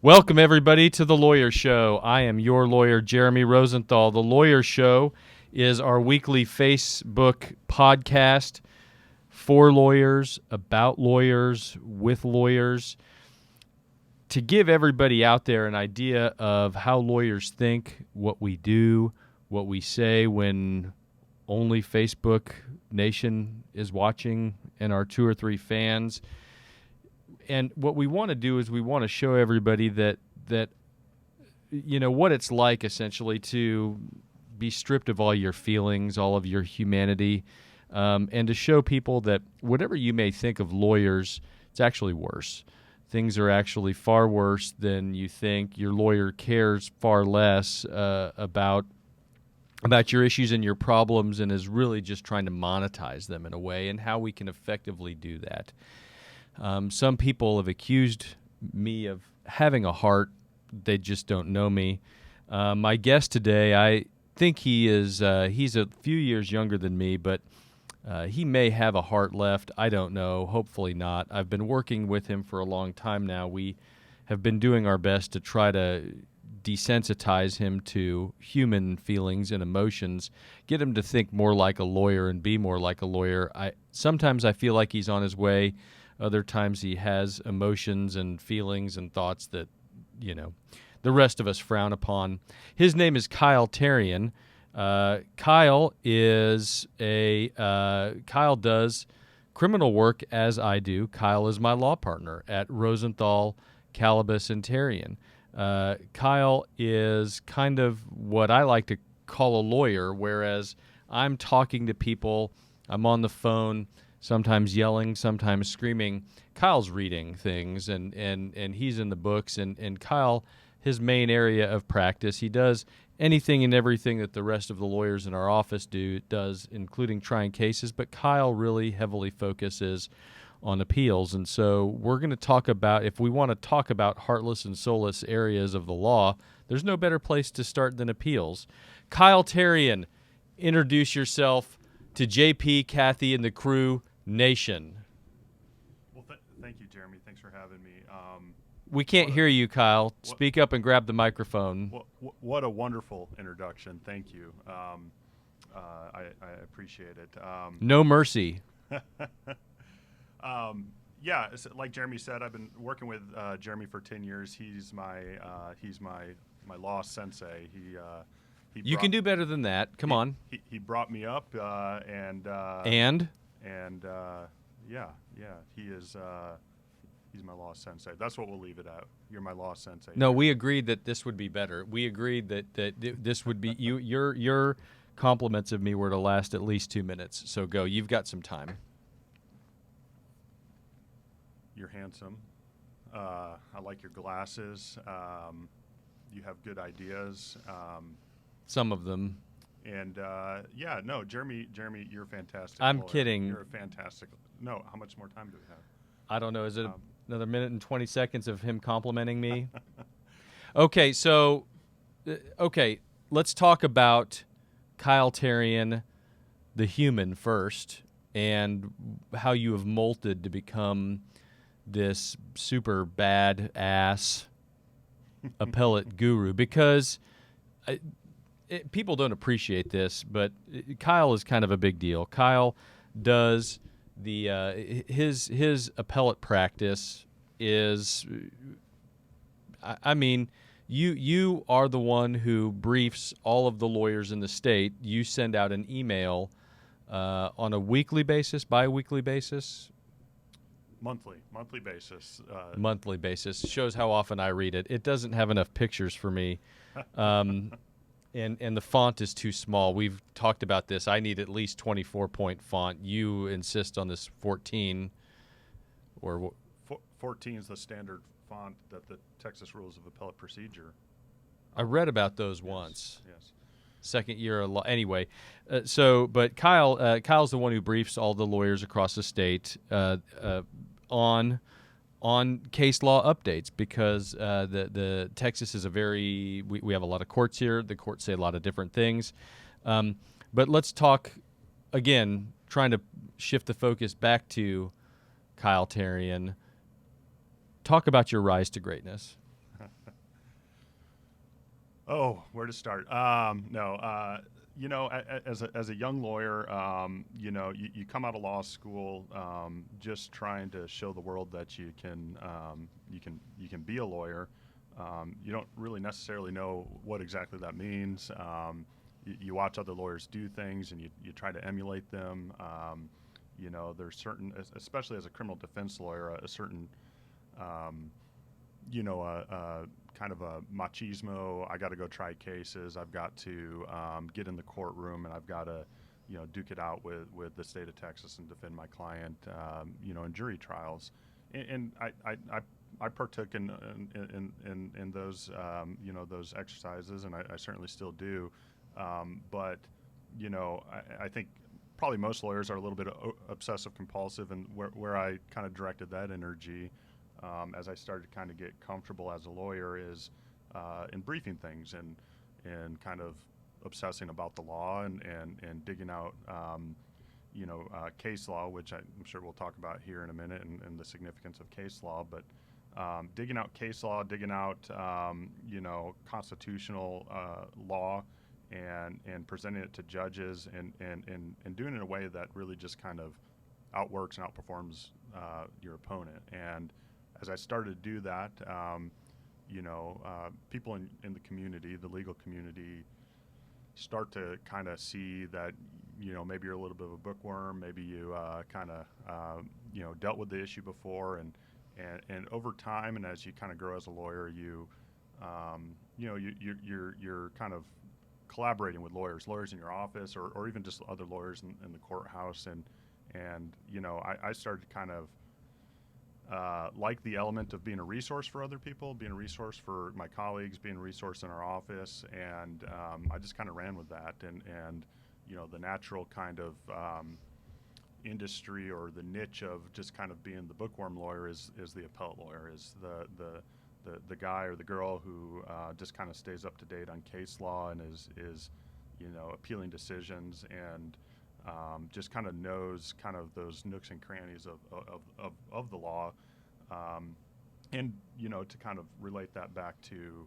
Welcome, everybody, to The Lawyer Show. I am your lawyer, Jeremy Rosenthal. The Lawyer Show is our weekly Facebook podcast for lawyers, about lawyers, with lawyers, to give everybody out there an idea of how lawyers think, what we do, what we say when only Facebook Nation is watching and our 2 or 3 fans. And what we want to do is we want to show everybody that you know what it's like essentially to be stripped of all your feelings, all of your humanity, and to show people that whatever you may think of lawyers, it's actually worse. Things are actually far worse than you think. Your lawyer cares far less about your issues and your problems and is really just trying to monetize them in a way, and how we can effectively do that. Some people have accused me of having a heart. They just don't know me. My guest today, I think he's a few years younger than me, but he may have a heart left. I don't know. Hopefully not. I've been working with him for a long time now. We have been doing our best to try to desensitize him to human feelings and emotions, get him to think more like a lawyer and be more like a lawyer. Sometimes I feel like he's on his way. Other times he has emotions and feelings and thoughts that, you know, the rest of us frown upon. His name is Kyle Therrian. Kyle does criminal work as I do. Kyle is my law partner at Rosenthal Kalabus Therrian. Kyle is kind of what I like to call a lawyer, whereas I'm talking to people, I'm on the phone, sometimes yelling, sometimes screaming. Kyle's reading things, and he's in the books. And Kyle, his main area of practice, he does anything and everything that the rest of the lawyers in our office does, including trying cases. But Kyle really heavily focuses on appeals. And so we're going to talk about, if we want to talk about heartless and soulless areas of the law, there's no better place to start than appeals. Kyle Therrian, introduce yourself to JP, Kathy, and the crew nation. Well, thank you, Jeremy. Thanks for having me. We can't hear you, Kyle. Speak up and grab the microphone. What a wonderful introduction. Thank you. I appreciate it. No mercy. Yeah, like Jeremy said, I've been working with Jeremy for 10 years. He's my law sensei. You can do better than that. Come on. He brought me up, and he is. He's my law sensei. That's what we'll leave it at. You're my law sensei. No, we agreed that this would be better. We agreed that this would be your compliments of me were to last at least 2 minutes. So go. You've got some time. You're handsome. I like your glasses. You have good ideas. Some of them. And Jeremy, you're fantastic. I'm lawyer. kidding. You're a fantastic. No, how much more time do we have? I don't know. Is it another minute and 20 seconds of him complimenting me? Okay, let's talk about Kyle Therrian, the human, first, and how you have molted to become this super bad ass appellate guru. Because people don't appreciate this, but Kyle is kind of a big deal. Kyle does his appellate practice is, I mean, you are the one who briefs all of the lawyers in the state. You send out an email on a weekly basis, bi-weekly basis? Monthly basis. Monthly basis. Shows how often I read it. It doesn't have enough pictures for me. And the font is too small. We've talked about this. I need at least 24-point font. You insist on this 14. Or 14 is the standard font that the Texas Rules of Appellate Procedure. I read about those once. Yes. Second year of law. Anyway, but Kyle's the one who briefs all the lawyers across the state on case law updates, because the Texas is we have a lot of courts here. The courts say a lot of different things. But let's talk again, trying to shift the focus back to Kyle Therrian. Talk about your rise to greatness. Oh, where to start? No, as a young lawyer, you come out of law school just trying to show the world that you can be a lawyer. You don't really necessarily know what exactly that means. You watch other lawyers do things and you try to emulate them. There's certain, especially as a criminal defense lawyer, a certain kind of a machismo. I got to go try cases. I've got to get in the courtroom, and I've got to, duke it out with the state of Texas and defend my client, in jury trials. And I partook in those, those exercises, and I certainly still do. But I think probably most lawyers are a little bit obsessive compulsive, and where I kind of directed that energy as I started to kind of get comfortable as a lawyer is in briefing things and kind of obsessing about the law and digging out case law, which I'm sure we'll talk about here in a minute, and the significance of case law. But digging out case law, digging out constitutional law, and presenting it to judges and doing it in a way that really just kind of outworks and outperforms your opponent. And as I started to do that, people in the community, the legal community, start to kind of see that, maybe you're a little bit of a bookworm, maybe you kind of, dealt with the issue before, and over time, and as you kind of grow as a lawyer, you're kind of collaborating with lawyers in your office, or even just other lawyers in the courthouse, and I started to kind of like the element of being a resource for other people, being a resource for my colleagues, being a resource in our office, and I just kind of ran with that. And the natural kind of industry or the niche of just kind of being the bookworm lawyer is the appellate lawyer, is the guy or the girl who just kind of stays up to date on case law and is appealing decisions and just kind of knows kind of those nooks and crannies of the law, and to kind of relate that back to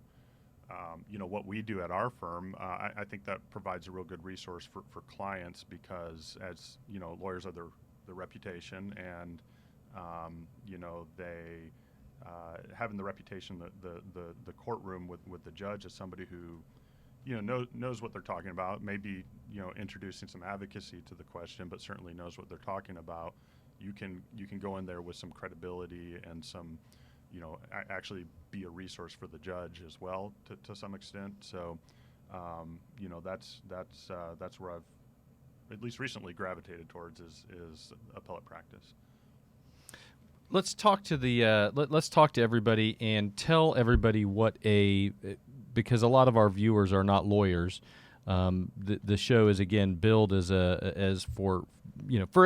what we do at our firm. I think that provides a real good resource for clients, because as lawyers are their reputation, and they having the reputation, the courtroom with the judge as somebody who knows what they're talking about, maybe introducing some advocacy to the question, but certainly knows what they're talking about. You can go in there with some credibility and some actually be a resource for the judge as well to some extent. So that's where I've at least recently gravitated towards is appellate practice. Let's talk to let's talk to everybody and tell everybody because a lot of our viewers are not lawyers. The show is again billed as for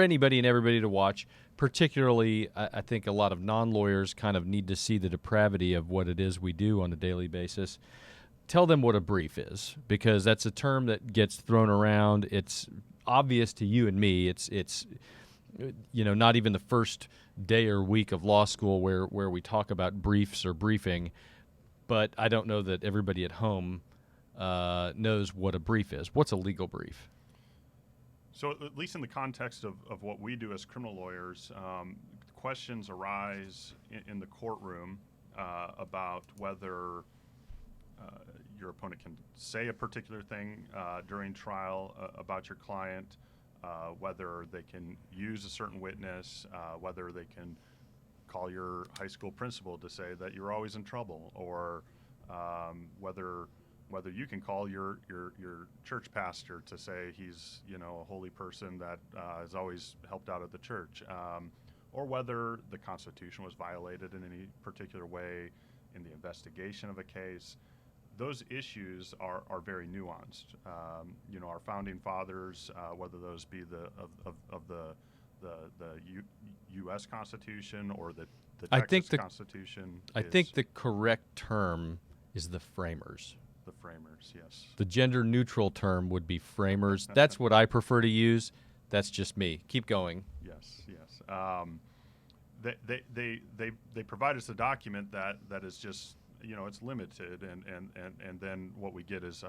anybody and everybody to watch. Particularly, I think a lot of non-lawyers kind of need to see the depravity of what it is we do on a daily basis. Tell them what a brief is, because that's a term that gets thrown around. It's obvious to you and me. It's not even the first day or week of law school where we talk about briefs or briefing, but I don't know that everybody at home knows what a brief is. What's a legal brief? So at least in the context of what we do as criminal lawyers, questions arise in the courtroom about whether your opponent can say a particular thing during trial about your client, whether they can use a certain witness, whether they can call your high school principal to say that you're always in trouble, or whether you can call your church pastor to say he's a holy person that has always helped out at the church, or whether the Constitution was violated in any particular way in the investigation of a case. Those issues are very nuanced. Our founding fathers, whether those be the U.S. Constitution or the Texas Constitution. I think the correct term is the framers. The framers, yes. The gender-neutral term would be framers. That's what I prefer to use. That's just me. Keep going. Yes. They provide us a document that is just it's limited, and then what we get is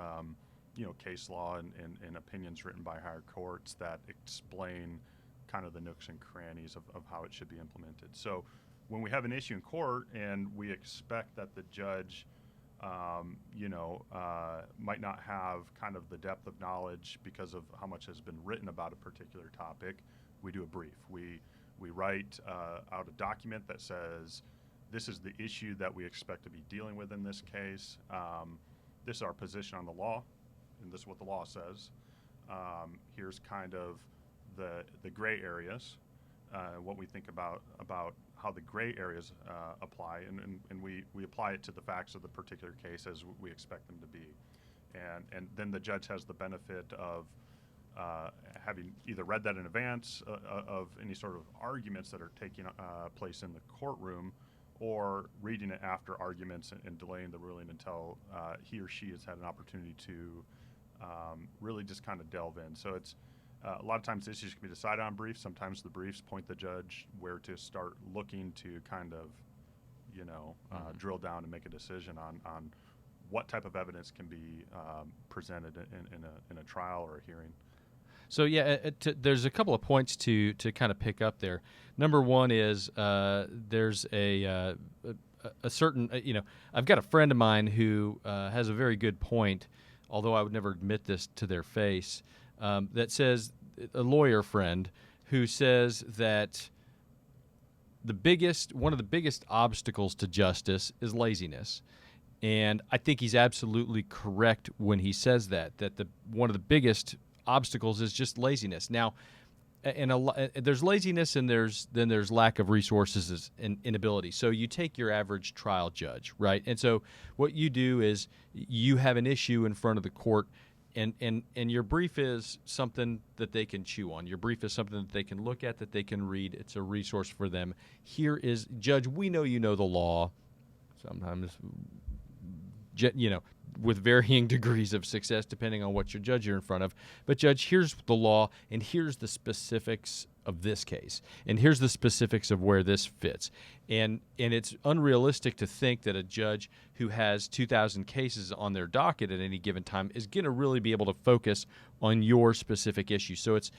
case law and opinions written by higher courts that explain kind of the nooks and crannies of how it should be implemented. So when we have an issue in court and we expect that the judge might not have kind of the depth of knowledge because of how much has been written about a particular topic, we do a brief. We write out a document that says, this is the issue that we expect to be dealing with in this case. This is our position on the law, and this is what the law says. Here's kind of the gray areas, what we think about how the gray areas apply, and we apply it to the facts of the particular case as we expect them to be. And then the judge has the benefit of having either read that in advance of any sort of arguments that are taking place in the courtroom, or reading it after arguments and delaying the ruling until he or she has had an opportunity to really just kind of delve in. So it's a lot of times issues can be decided on briefs. Sometimes the briefs point the judge where to start looking to kind of, drill down and make a decision on what type of evidence can be presented in a trial or a hearing. So there's a couple of points to kind of pick up there. Number one is there's a certain I've got a friend of mine who has a very good point, although I would never admit this to their face. That says, a lawyer friend who says that one of the biggest obstacles to justice is laziness. And I think he's absolutely correct when he says that one of the biggest obstacles is just laziness. Now, there's laziness, and there's lack of resources and inability. So you take your average trial judge, right? And so what you do is you have an issue in front of the court, and your brief is something that they can chew on. Your brief is something that they can look at, that they can read. It's a resource for them. Here is, Judge, we know you know the law. Sometimes, with varying degrees of success depending on what your judge you're in front of. But, Judge, here's the law, and here's the specifics of this case, and here's the specifics of where this fits. And it's unrealistic to think that a judge who has 2,000 cases on their docket at any given time is going to really be able to focus on your specific issue. So it's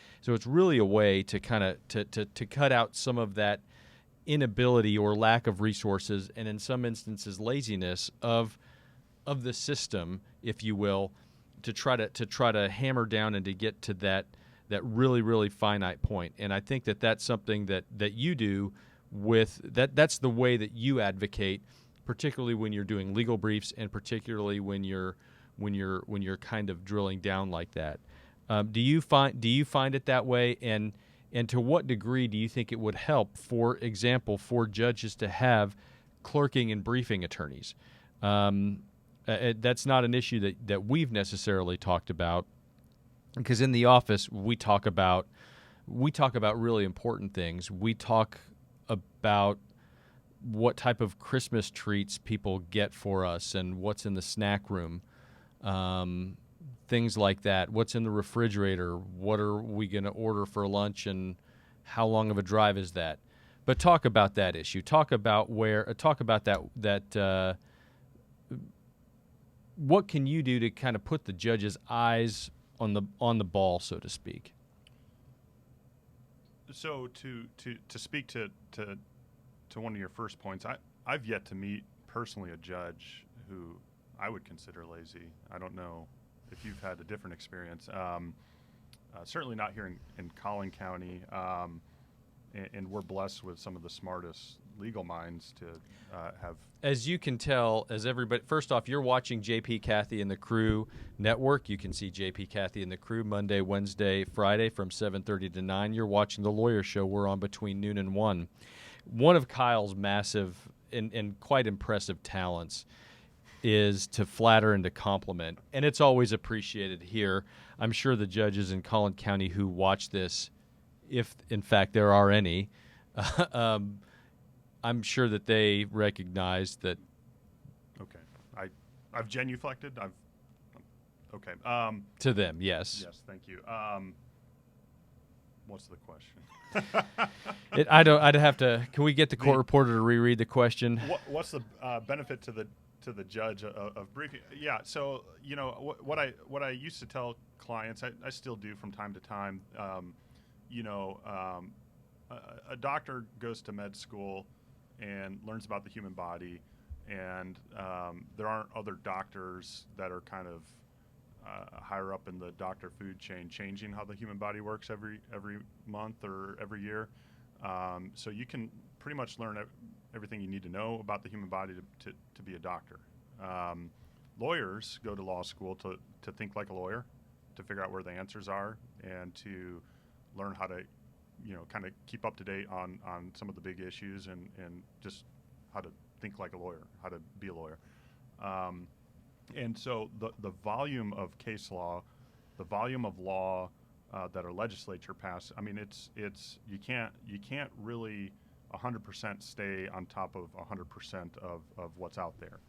really a way to kind of to cut out some of that inability or lack of resources, and in some instances laziness of the system, if you will, to try to hammer down and to get to that really, really finite point. And I think that's something that you do with that's the way that you advocate, particularly when you're doing legal briefs, and particularly when you're kind of drilling down like that. Do you find it that way? And to what degree do you think it would help, for example, for judges to have clerking and briefing attorneys? That's not an issue that we've necessarily talked about, because in the office we talk about really important things. We talk about what type of Christmas treats people get for us and what's in the snack room, things like that. What's in the refrigerator? What are we going to order for lunch, and how long of a drive is that? But talk about that issue. Talk about that. What can you do to kind of put the judge's eyes on the ball, so to speak? So to speak to one of your first points, I've yet to meet personally a judge who I would consider lazy. I don't know if you've had a different experience. Certainly not here in Collin County, and we're blessed with some of the smartest legal minds to have. As you can tell, as everybody, first off, you're watching JP Cathy and the Crew Network. You can see JP Cathy and the Crew Monday, Wednesday, Friday from 7:30 to 9. You're watching The Lawyer Show. We're on between noon and 1. One of Kyle's massive and quite impressive talents is to flatter and to compliment, and it's always appreciated here. I'm sure the judges in Collin County who watch this, if in fact there are any, I'm sure that they recognize that. Okay, I've genuflected. Okay. To them, yes. Yes, thank you. What's the question? I'd have to. Can we get the court reporter to reread the question? What's the benefit to to the judge of briefing. Yeah. So what I used to tell clients, I still do from time to time. A doctor goes to med school and learns about the human body, and there aren't other doctors that are kind of higher up in the doctor food chain changing how the human body works every month or every year. So you can pretty much learn everything you need to know about the human body to be a doctor. Lawyers go to law school to think like a lawyer, to figure out where the answers are, and to learn how to kind of keep up to date on some of the big issues and just how to think like a lawyer, how to be a lawyer. And so the volume of case law, the volume of law that our legislature passed, I mean, it's you can't really 100% stay on top of 100% of what's out there.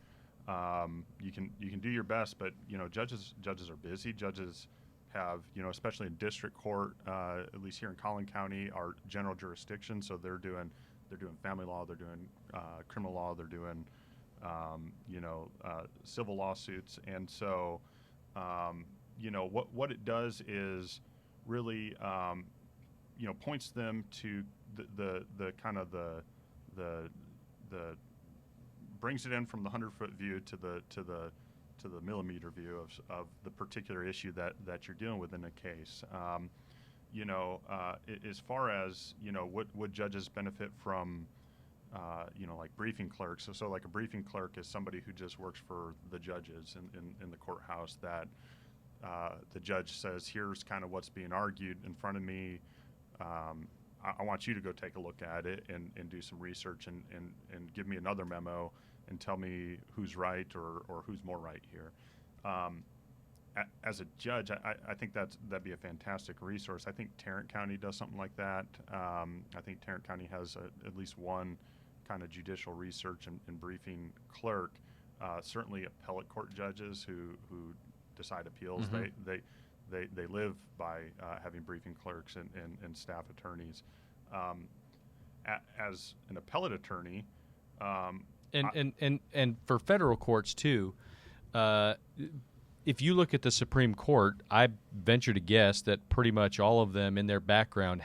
You can do your best, but judges are busy. Judges have, especially in district court, at least here in Collin County, our general jurisdiction. So they're doing family law, they're doing criminal law, they're doing civil lawsuits, and so what it does is really points them to the kind of the brings it in from the 100-foot view to the millimeter view of the particular issue that you're dealing with in a case. As far as would judges benefit from like briefing clerks. So like a briefing clerk is somebody who just works for the judges in the courthouse, that the judge says, here's kind of what's being argued in front of me. I want you to go take a look at it and do some research and give me another memo and tell me who's right or who's more right here. As a judge, I think that'd be a fantastic resource. I think Tarrant County does something like that. I think Tarrant County has at least one kind of judicial research and briefing clerk. Certainly appellate court judges who decide appeals, mm-hmm. they live by having briefing clerks and staff attorneys. As an appellate attorney, and for federal courts too, if you look at the Supreme Court, I venture to guess that pretty much all of them in their background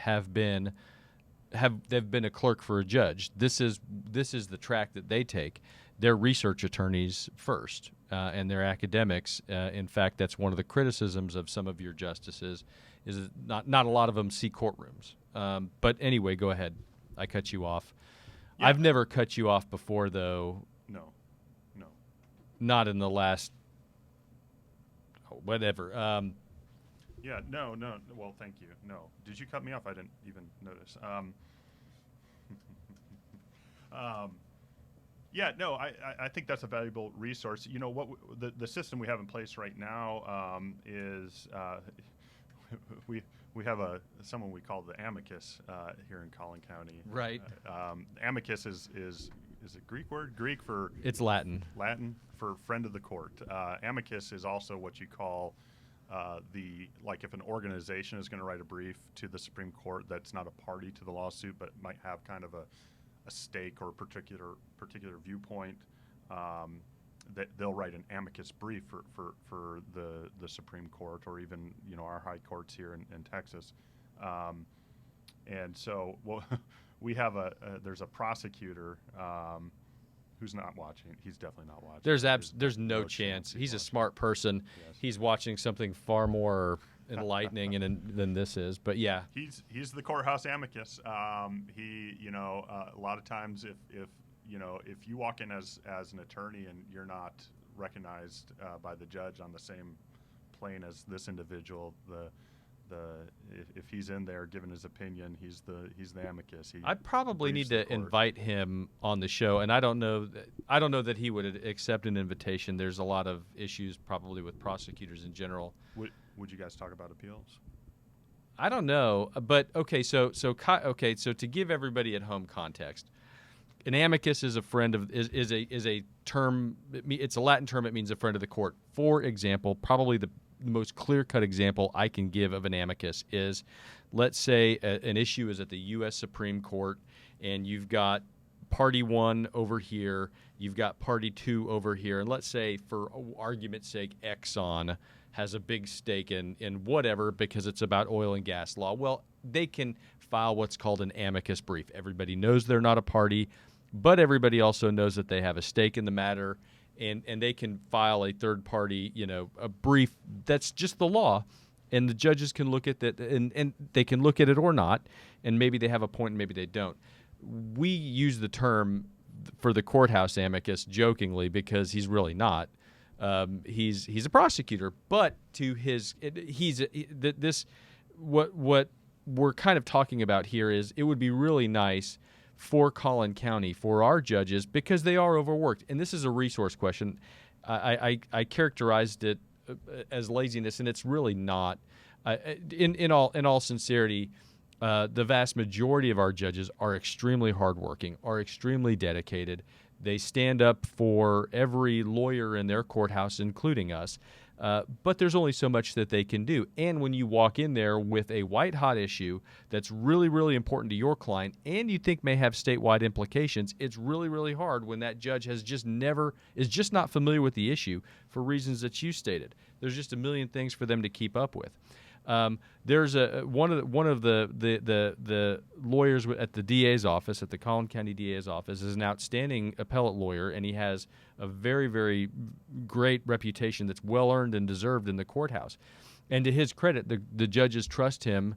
they've been a clerk for a judge. This is the track that they take. They're research attorneys first, and they're academics. In fact, that's one of the criticisms of some of your justices, is that not a lot of them see courtrooms. But anyway, go ahead. I cut you off. Yeah. I've never cut you off before, though. No. Not in the last whatever. Yeah, no. Well, thank you. No. Did you cut me off? I didn't even notice. Yeah, no, I think that's a valuable resource. What the system we have in place right now is we have someone we call the Amicus here in Collin County. Right. Amicus is a Greek word? Greek for... It's Latin. Latin for friend of the court. Amicus is also what you call if an organization is going to write a brief to the Supreme Court that's not a party to the lawsuit but might have kind of a stake or a particular viewpoint, that they'll write an amicus brief for the Supreme Court, or even our high courts here in Texas. And so we have there's a prosecutor who's not watching. He's definitely not watching. There's no chance. He's a smart person. Yes. He's watching something far more enlightening than this is. But yeah, he's the courthouse amicus. He a lot of times if you walk in as an attorney and you're not recognized by the judge on the same plane as this individual, if he's in there giving his opinion, he's the amicus. I probably need to invite him on the show, and I don't know that he would accept an invitation. There's a lot of issues probably with prosecutors in general. Would you guys talk about appeals? I don't know, but okay. So to give everybody at home context, an amicus is a friend of is a term. It's a Latin term. It means a friend of the court. For example, probably the most clear-cut example I can give of an amicus is, let's say an issue is at the U.S. Supreme Court, and you've got party one over here, you've got party two over here, and let's say, for argument's sake, Exxon has a big stake in whatever because it's about oil and gas law. Well, they can file what's called an amicus brief. Everybody knows they're not a party, but everybody also knows that they have a stake in the matter, and they can file a third party, a brief that's just the law, and the judges can look at that, and they can look at it or not, and maybe they have a point and maybe they don't. We use the term for the courthouse amicus jokingly because he's really not. He's a prosecutor, but to what we're kind of talking about here is it would be really nice for Collin County, for our judges, because they are overworked. And this is a resource question. I characterized it as laziness, and it's really not. In all sincerity, the vast majority of our judges are extremely hardworking, are extremely dedicated. They stand up for every lawyer in their courthouse, including us. But there's only so much that they can do. And when you walk in there with a white-hot issue that's really, really important to your client and you think may have statewide implications, it's really, really hard when that judge is just not familiar with the issue for reasons that you stated. There's just a million things for them to keep up with. There's one of the lawyers at the DA's office, at the Collin County DA's office, is an outstanding appellate lawyer, and he has a very, very great reputation that's well earned and deserved in the courthouse. And to his credit, the judges trust him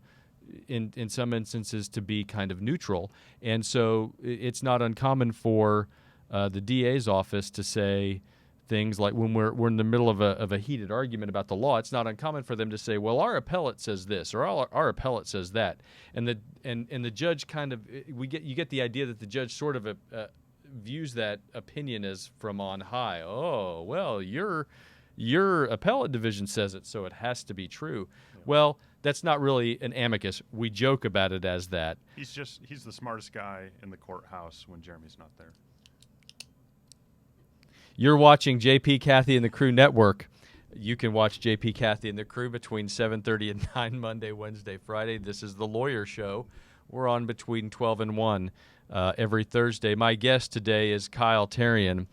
in some instances to be kind of neutral, and so it's not uncommon for the DA's office to say things like, when we're in the middle of a heated argument about the law, it's not uncommon for them to say, well, our appellate says this, or our appellate says that, and the judge kind of, you get the idea that the judge sort of views that opinion as from on high. Oh, well, your appellate division says it, so it has to be true. Yeah. Well, that's not really an amicus. We joke about it as that. He's the smartest guy in the courthouse when Jeremy's not there. You're watching JP, Kathy, and the Crew Network. You can watch JP, Kathy, and the Crew between 7:30 and 9 Monday, Wednesday, Friday. This is The Lawyer Show. We're on between 12 and 1 every Thursday. My guest today is Kyle Therrian,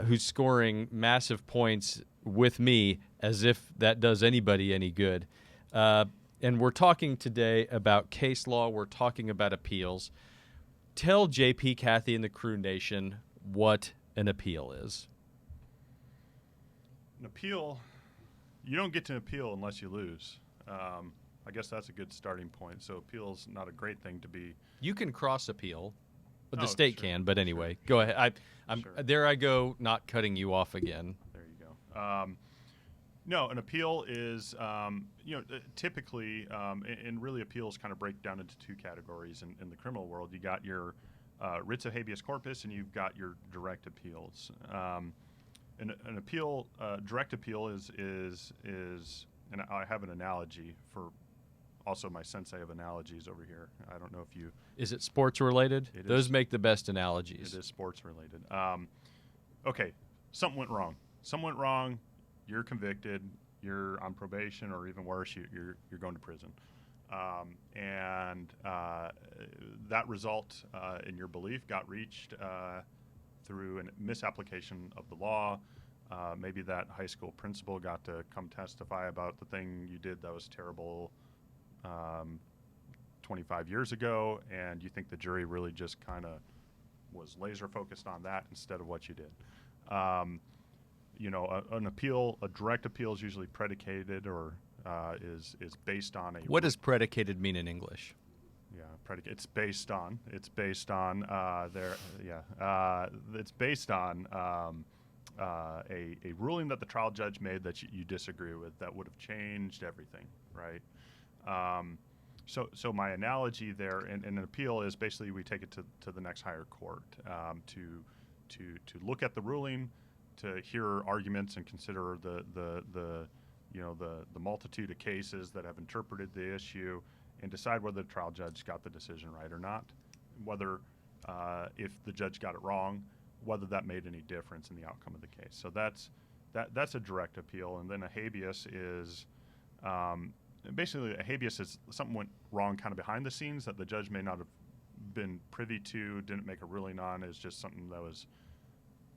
who's scoring massive points with me, as if that does anybody any good. And we're talking today about case law. We're talking about appeals. Tell JP, Kathy, and the Crew Nation what an appeal is. An appeal, you don't get to appeal unless you lose. I guess that's a good starting point. So appeal's not a great thing to be. You can cross appeal, but the state can. But anyway, go ahead. There I go, not cutting you off again. There you go. No, an appeal is, typically, and really appeals kind of break down into two categories in the criminal world. You got your writs of habeas corpus, and you've got your direct appeals. An appeal, direct appeal is, and I have an analogy for, also my sensei of analogies over here. I don't know if you. Is it sports related? Those make the best analogies. It is sports related. Okay, something went wrong. Something went wrong. You're convicted. You're on probation, or even worse, you're going to prison. And that result, in your belief, got reached through a misapplication of the law. Maybe that high school principal got to come testify about the thing you did that was terrible 25 years ago, and you think the jury really just kind of was laser focused on that instead of what you did. An appeal, a direct appeal, is usually predicated or is based on a. What does predicated mean in English? Yeah, predicate. It's based on. It's based on It's based on a ruling that the trial judge made that you disagree with that would have changed everything, right? So my analogy there in an appeal is basically we take it to the next higher court to look at the ruling, to hear arguments and consider the multitude of cases that have interpreted the issue, and decide whether the trial judge got the decision right or not, whether if the judge got it wrong, whether that made any difference in the outcome of the case. So that's a direct appeal. And then a habeas is basically a habeas is something went wrong kind of behind the scenes that the judge may not have been privy to, didn't make a ruling on, is just something that was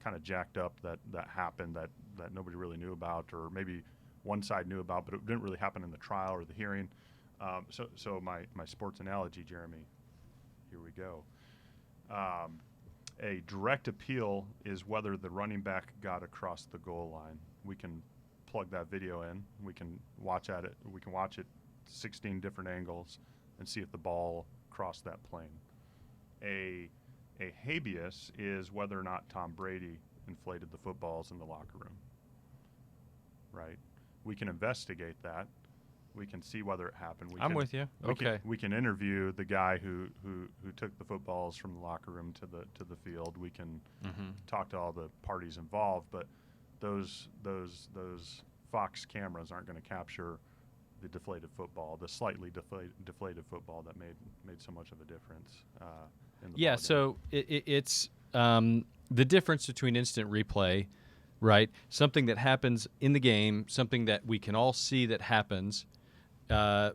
kind of jacked up that happened that nobody really knew about, or maybe one side knew about, but it didn't really happen in the trial or the hearing. So my sports analogy, Jeremy, here we go. A direct appeal is whether the running back got across the goal line. We can plug that video in. We can watch it 16 different angles and see if the ball crossed that plane. A habeas is whether or not Tom Brady inflated the footballs in the locker room. Right? We can investigate that. We can see whether it happened. I'm with you. Okay. We can interview the guy who took the footballs from the locker room to the field. We can talk to all the parties involved, but those Fox cameras aren't going to capture the deflated football, the slightly deflated football that made so much of a difference. In the ballgame. So it's the difference between instant replay, right? Something that happens in the game, something that we can all see that happens,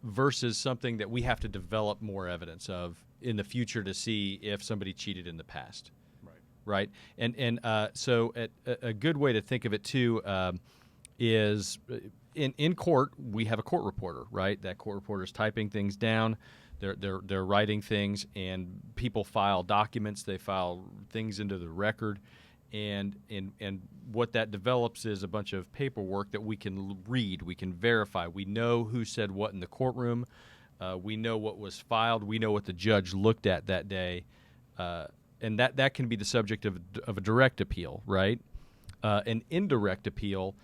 versus something that we have to develop more evidence of in the future to see if somebody cheated in the past. Right. And so a good way to think of it too is in court we have a court reporter, right? That court reporter is typing things down. They're writing things, and people file documents. They file things into the record, and what that develops is a bunch of paperwork that we can read, we can verify. We know who said what in the courtroom. We know what was filed. We know what the judge looked at that day, and that can be the subject of a direct appeal, right? An indirect appeal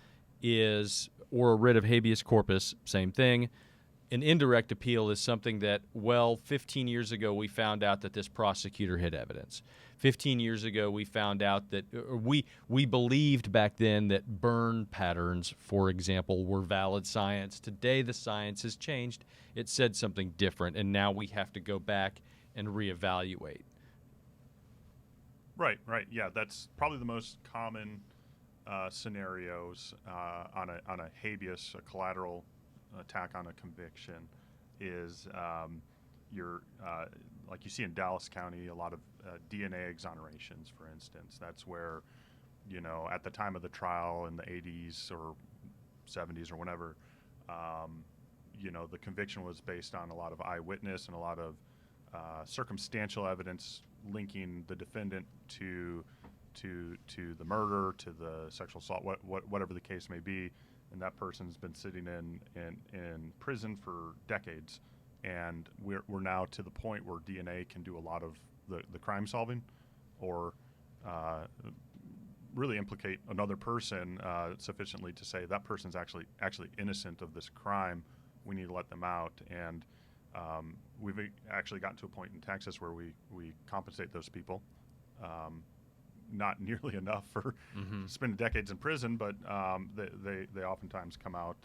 is, or a writ of habeas corpus, same thing. An indirect appeal is something that, 15 years ago we found out that this prosecutor hid evidence. 15 years ago we found out that we believed back then that burn patterns, for example, were valid science. Today the science has changed. It said something different, and now we have to go back and reevaluate. Right. Yeah, that's probably the most common scenarios on a habeas, a collateral attack on a conviction, is like you see in Dallas County, a lot of DNA exonerations, for instance. That's where, at the time of the trial in the 80s or 70s or whenever, the conviction was based on a lot of eyewitness and a lot of circumstantial evidence linking the defendant to the murder, to the sexual assault, whatever the case may be. And that person's been sitting in prison for decades, and we're now to the point where DNA can do a lot of the crime solving, or really implicate another person sufficiently to say that person's actually innocent of this crime. We need to let them out, and we've actually gotten to a point in Texas where we compensate those people. Not nearly enough for spending decades in prison, but they oftentimes come out,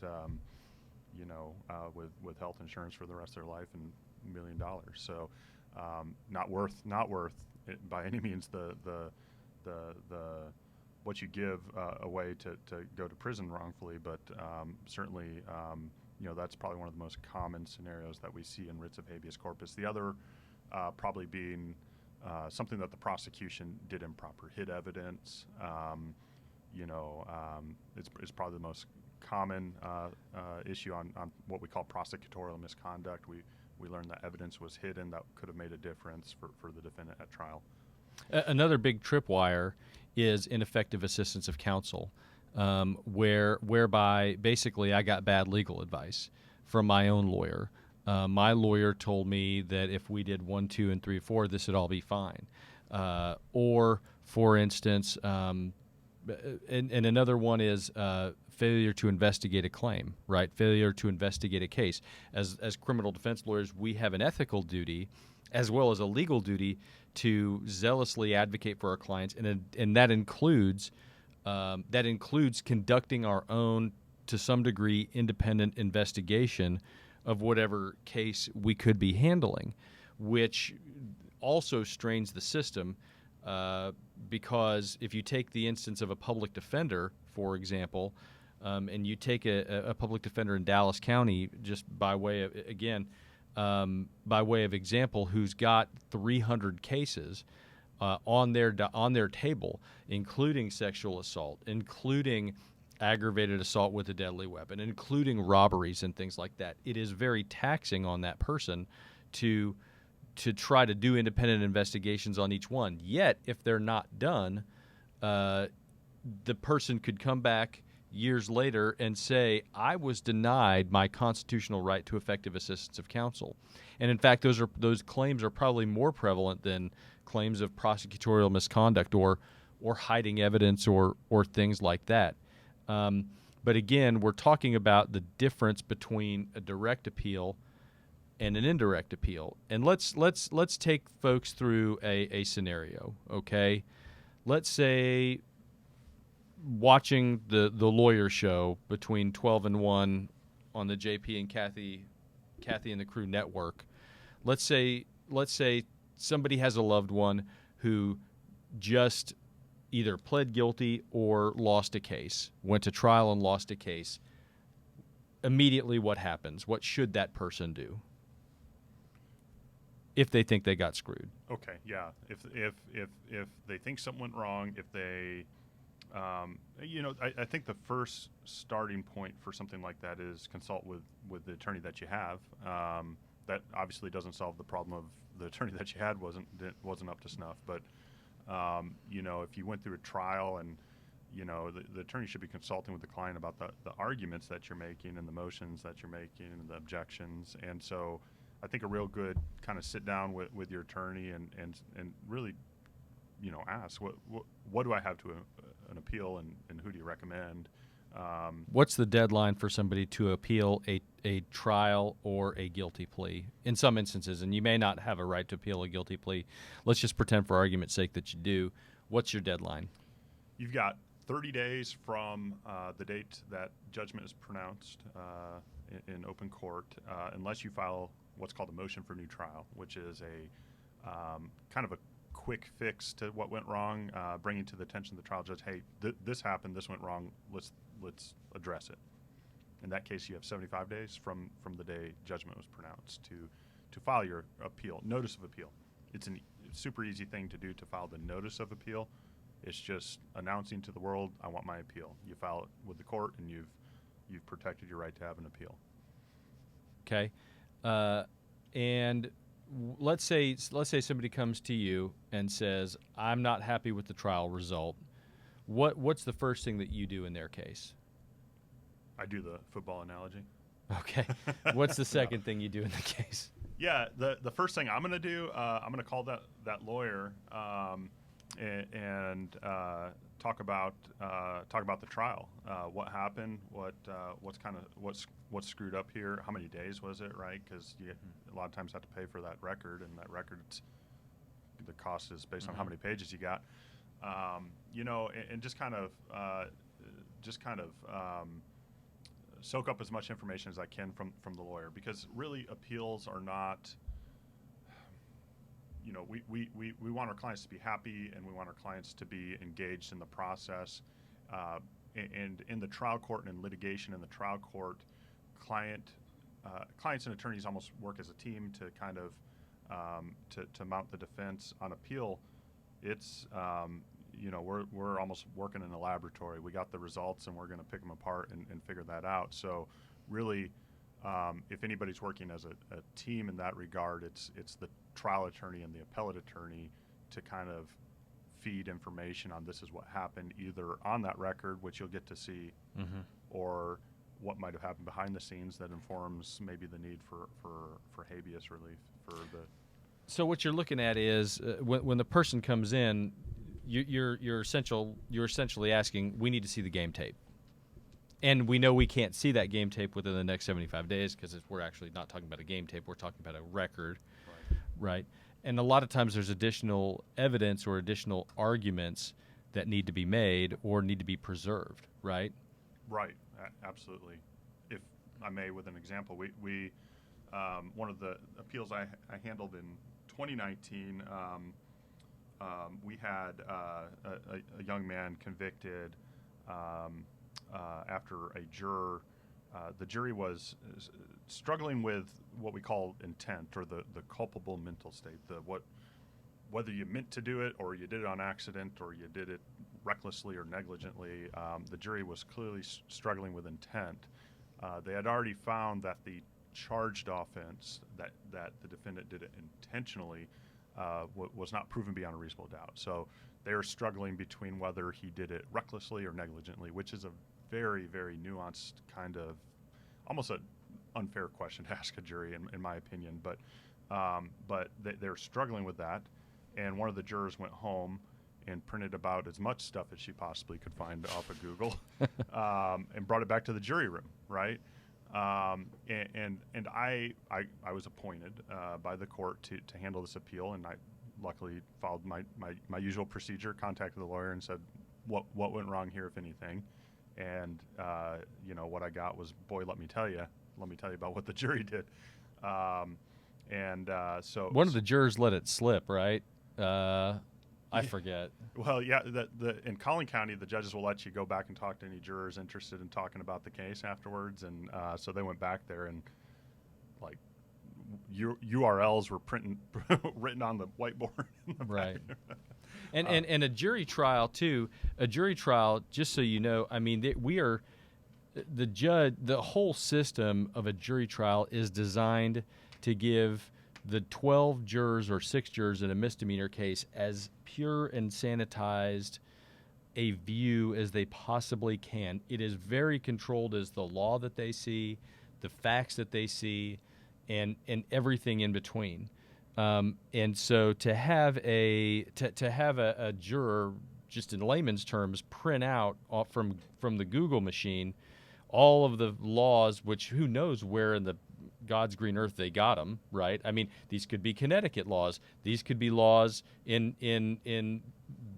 with health insurance for the rest of their life and $1 million. So, not worth it by any means the what you give away to go to prison wrongfully, but certainly that's probably one of the most common scenarios that we see in writs of habeas corpus. The other probably being something that the prosecution did improper, hid evidence. It's probably the most common issue on what we call prosecutorial misconduct. We learned that evidence was hidden that could have made a difference for the defendant at trial. Another big tripwire is ineffective assistance of counsel, whereby basically I got bad legal advice from my own lawyer. My lawyer told me that if we did 1, 2, and 3, 4, this would all be fine. Or, for instance, and another one is failure to investigate a claim, right? Failure to investigate a case. As criminal defense lawyers, we have an ethical duty as well as a legal duty to zealously advocate for our clients, and that includes conducting our own, to some degree, independent investigation of whatever case we could be handling, which also strains the system because if you take the instance of a public defender, for example, and you take a public defender in Dallas County, just by way of, again, by way of example, who's got 300 cases on their table, including sexual assault, including aggravated assault with a deadly weapon, including robberies and things like that. It is very taxing on that person to try to do independent investigations on each one. Yet, if they're not done, the person could come back years later and say, I was denied my constitutional right to effective assistance of counsel. And in fact, those claims are probably more prevalent than claims of prosecutorial misconduct or hiding evidence or things like that. But again, we're talking about the difference between a direct appeal and an indirect appeal. And let's take folks through a scenario, okay? Let's say watching the lawyer show between 12 and 1 on the JP and Kathy and the Crew network. Let's say somebody has a loved one who just either pled guilty or lost a case, went to trial and lost a case. Immediately what happens? What should that person do if they think they got screwed? Okay, yeah. If they think something went wrong, if they I think the first starting point for something like that is consult with the attorney that you have. That obviously doesn't solve the problem of the attorney that you had wasn't up to snuff. But if you went through a trial and the attorney should be consulting with the client about the arguments that you're making and the motions that you're making and the objections. And so I think a real good kind of sit down with your attorney and really ask what do I have to an appeal and who do you recommend? What's the deadline for somebody to appeal a trial or a guilty plea? In some instances, and you may not have a right to appeal a guilty plea. Let's just pretend for argument's sake that you do. What's your deadline? You've got 30 days from the date that judgment is pronounced in open court, unless you file what's called a motion for new trial, which is a kind of a quick fix to what went wrong, bringing to the attention of the trial judge, hey, this happened, this went wrong, let's address it. In that case, you have 75 days from the day judgment was pronounced to file your appeal, notice of appeal. It's a super easy thing to do to file the notice of appeal. It's just announcing to the world, I want my appeal. You file it with the court, and you've protected your right to have an appeal. Okay, and let's say somebody comes to you and says, I'm not happy with the trial result. What's the first thing that you do in their case? I do the football analogy. Okay. What's the second thing you do in the case? Yeah, the first thing I'm going to do, I'm going to call that lawyer and talk about the trial. What happened? What's screwed up here? How many days was it? Right? Because you a lot of times have to pay for that record, and that record, the cost is based on how many pages you got. And just kind of soak up as much information as I can from the lawyer, because really appeals are not. We want our clients to be happy, and we want our clients to be engaged in the process. And in the trial court and in litigation in the trial court, clients and attorneys almost work as a team to kind of to mount the defense. On appeal, it's we're almost working in a laboratory. We got the results, and we're going to pick them apart and figure that out. So really, if anybody's working as a team in that regard, it's the trial attorney and the appellate attorney to kind of feed information on this is what happened, either on that record, which you'll get to see, or what might have happened behind the scenes that informs maybe the need for habeas relief for the. So what you're looking at is when the person comes in, you're essentially asking, we need to see the game tape. And we know we can't see that game tape within the next 75 days because we're actually not talking about a game tape. We're talking about a record, right? And a lot of times there's additional evidence or additional arguments that need to be made or need to be preserved, right? Right, absolutely. If I may, with an example, we one of the appeals I handled in 2019, we had a young man convicted after a juror the jury was struggling with what we call intent, or the culpable mental state, whether you meant to do it or you did it on accident or you did it recklessly or negligently. The jury was clearly struggling with intent. They had already found that the charged offense, that the defendant did it intentionally, was not proven beyond a reasonable doubt. So they were struggling between whether he did it recklessly or negligently, which is a very, very nuanced kind of, almost an unfair question to ask a jury, in my opinion. But they're struggling with that. And one of the jurors went home and printed about as much stuff as she possibly could find off of Google, and brought it back to the jury room, right? And I was appointed by the court to handle this appeal, and I luckily followed my usual procedure, contacted the lawyer and said, what went wrong here, if anything? And what I got was, boy, let me tell you about what the jury did. So one of the jurors let it slip, right? I forget. Well, yeah, in Collin County, the judges will let you go back and talk to any jurors interested in talking about the case afterwards. And so they went back there, and like URLs were written on the whiteboard. In the right. back. And a jury trial too. A jury trial, just so you know, I mean, the whole system of a jury trial is designed to give the 12 jurors or 6 jurors in a misdemeanor case as pure and sanitized a view as they possibly can. It is very controlled as the law that they see, the facts that they see, and everything in between. And so to have a juror, just in layman's terms, print out from the Google machine all of the laws, which who knows where in the God's green earth they got them, right? I mean, these could be Connecticut laws. These could be laws in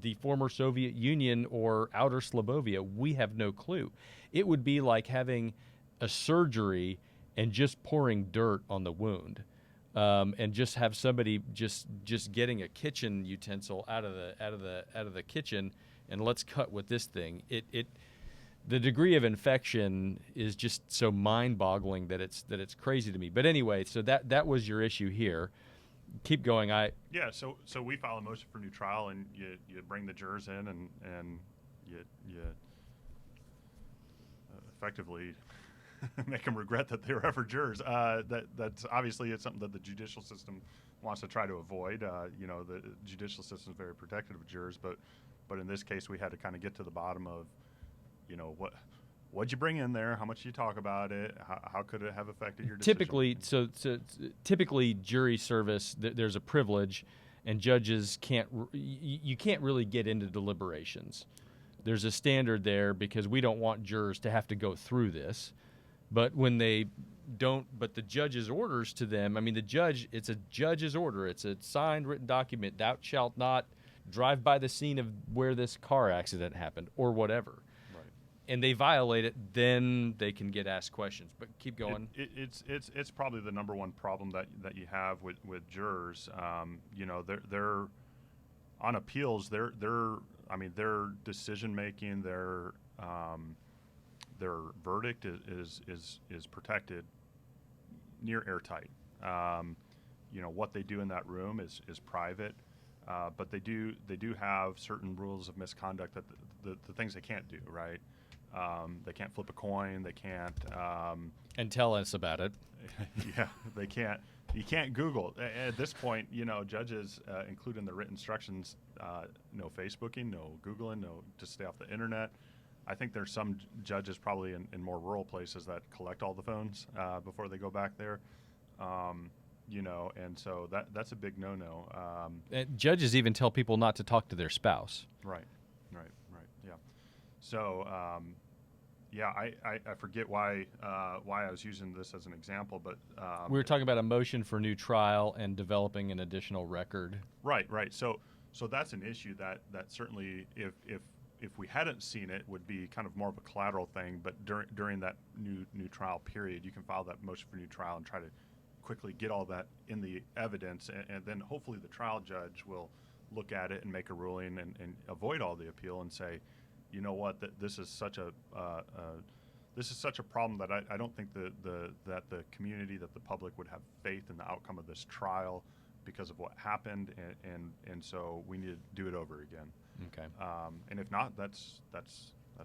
the former Soviet Union or outer Slobovia. We have no clue. It would be like having a surgery and just pouring dirt on the wound, and just have somebody just getting a kitchen utensil out of the kitchen, and let's cut with this thing. The degree of infection is just so mind-boggling that it's crazy to me. But anyway, so that was your issue here. Keep going. So we file a motion for new trial, and you bring the jurors in, and you effectively make them regret that they were ever jurors. That's obviously it's something that the judicial system wants to try to avoid. The judicial system is very protective of jurors, but in this case, we had to kind of get to the bottom of, what'd you bring in there? How much did you talk about it? How could it have affected your decision? Typically, jury service, there's a privilege, and judges can't really get into deliberations. There's a standard there because we don't want jurors to have to go through this. But when they don't, but the judge's orders to them, I mean, it's a judge's order. It's a signed written document. Thou shalt not drive by the scene of where this car accident happened or whatever. And they violate it, then they can get asked questions. But keep going. It's probably the number one problem that you have with jurors. They're on appeals. Their decision making, their verdict is protected, near airtight. What they do in that room is private, but they do have certain rules of misconduct that the things they can't do, right? They can't flip a coin. They can't. And tell us about it. Yeah, they can't. You can't Google. At this point, judges include in the written instructions, no Facebooking, no Googling, no, just stay off the internet. I think there's some judges probably in more rural places that collect all the phones before they go back there. And so that's a big no-no. Judges even tell people not to talk to their spouse. Right. Yeah. So, I forget why I was using this as an example, but we were talking about a motion for new trial and developing an additional record. Right. So that's an issue that certainly, if we hadn't seen it, would be kind of more of a collateral thing. But during that new trial period, you can file that motion for new trial and try to quickly get all that in the evidence, and then hopefully the trial judge will look at it and make a ruling and avoid all the appeal and say, you know what, this is such a this is such a problem that I don't think that the community, that the public would have faith in the outcome of this trial because of what happened, and so we need to do it over again. Okay. And if not, that's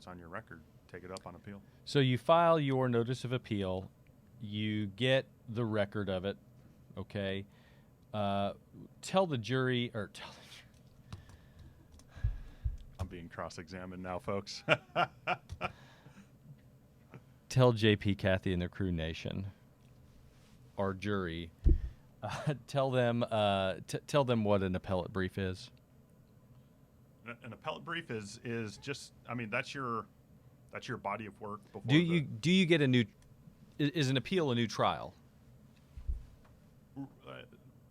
on your record. Take it up on appeal. So you file your notice of appeal, you get the record of it, okay? Tell the jury, or I'm being cross-examined now, folks. tell JP, Kathy, and the Crew Nation, our jury, tell them what an appellate brief is. An appellate brief is just, I mean, that's your body of work. Before Do you get a new? Is an appeal a new trial?